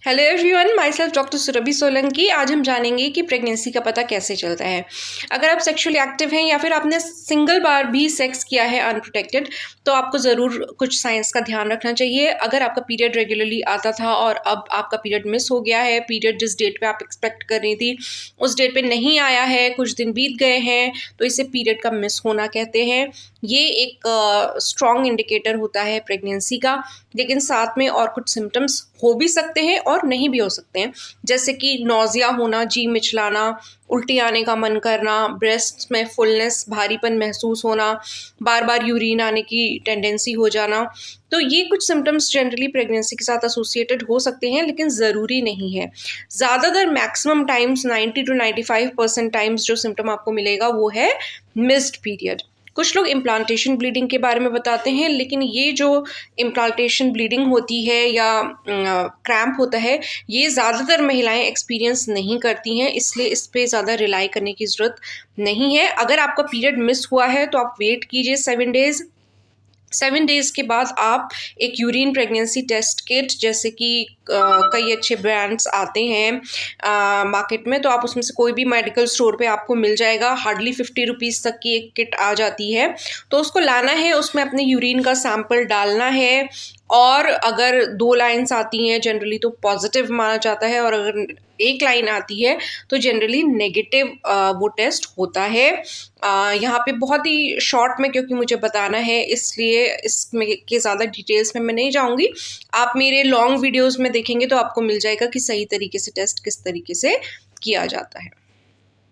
Hello everyone, myself doctor Surabhi Solanki. आज हम जानेंगे कि प्रेगनेंसी का पता कैसे चलता है। अगर आप सेक्सुअली एक्टिव हैं या फिर आपने सिंगल बार भी सेक्स किया है अनप्रोटेक्टेड, तो आपको ज़रूर कुछ साइंस का ध्यान रखना चाहिए। अगर आपका पीरियड रेगुलरली आता था और अब आपका पीरियड मिस हो गया है, पीरियड जिस डेट पे आप एक्सपेक्ट कर रही थी उस डेट पे नहीं आया है, कुछ दिन बीत गए हैं, तो इसे पीरियड का मिस होना कहते हैं। ये एक स्ट्रॉन्ग इंडिकेटर होता है प्रेगनेंसी का, लेकिन साथ में और कुछ सिम्टम्स हो भी सकते हैं और नहीं भी हो सकते हैं, जैसे कि नौजिया होना, जी मिचलाना, उल्टी आने का मन करना, ब्रेस्ट में फुलनेस, भारीपन महसूस होना, बार बार यूरिन आने की टेंडेंसी हो जाना। तो ये कुछ सिम्टम्स जनरली प्रेगनेंसी के साथ एसोसिएटेड हो सकते हैं, लेकिन ज़रूरी नहीं है। ज़्यादातर मैक्सिमम टाइम्स 90 to 95% टाइम्स जो सिम्टम आपको मिलेगा वो है मिस्ड पीरियड। कुछ लोग इम्प्लांटेशन ब्लीडिंग के बारे में बताते हैं, लेकिन ये जो इम्प्लांटेशन ब्लीडिंग होती है या क्रैम्प होता है, ये ज़्यादातर महिलाएं एक्सपीरियंस नहीं करती हैं, इसलिए इस पे ज़्यादा रिलाई करने की ज़रूरत नहीं है। अगर आपका पीरियड मिस हुआ है तो आप वेट कीजिए 7 डेज़। 7 डेज़ के बाद आप एक यूरिन प्रेगनेंसी टेस्ट किट, जैसे कि कई अच्छे ब्रांड्स आते हैं मार्केट में, तो आप उसमें से कोई भी मेडिकल स्टोर पे आपको मिल जाएगा। हार्डली 50 रुपीज़ तक की एक किट आ जाती है, तो उसको लाना है, उसमें अपने यूरिन का सैंपल डालना है, और अगर 2 लाइन्स आती हैं जनरली तो पॉजिटिव माना जाता है, और अगर 1 लाइन आती है तो जनरली नेगेटिव वो टेस्ट होता है। यहाँ पे बहुत ही शॉर्ट में, क्योंकि मुझे बताना है, इसलिए इसमें के ज़्यादा डिटेल्स में मैं नहीं जाऊँगी। आप मेरे लॉन्ग वीडियोज़ में देखेंगे तो आपको मिल जाएगा कि सही तरीके से टेस्ट किस तरीके से किया जाता है।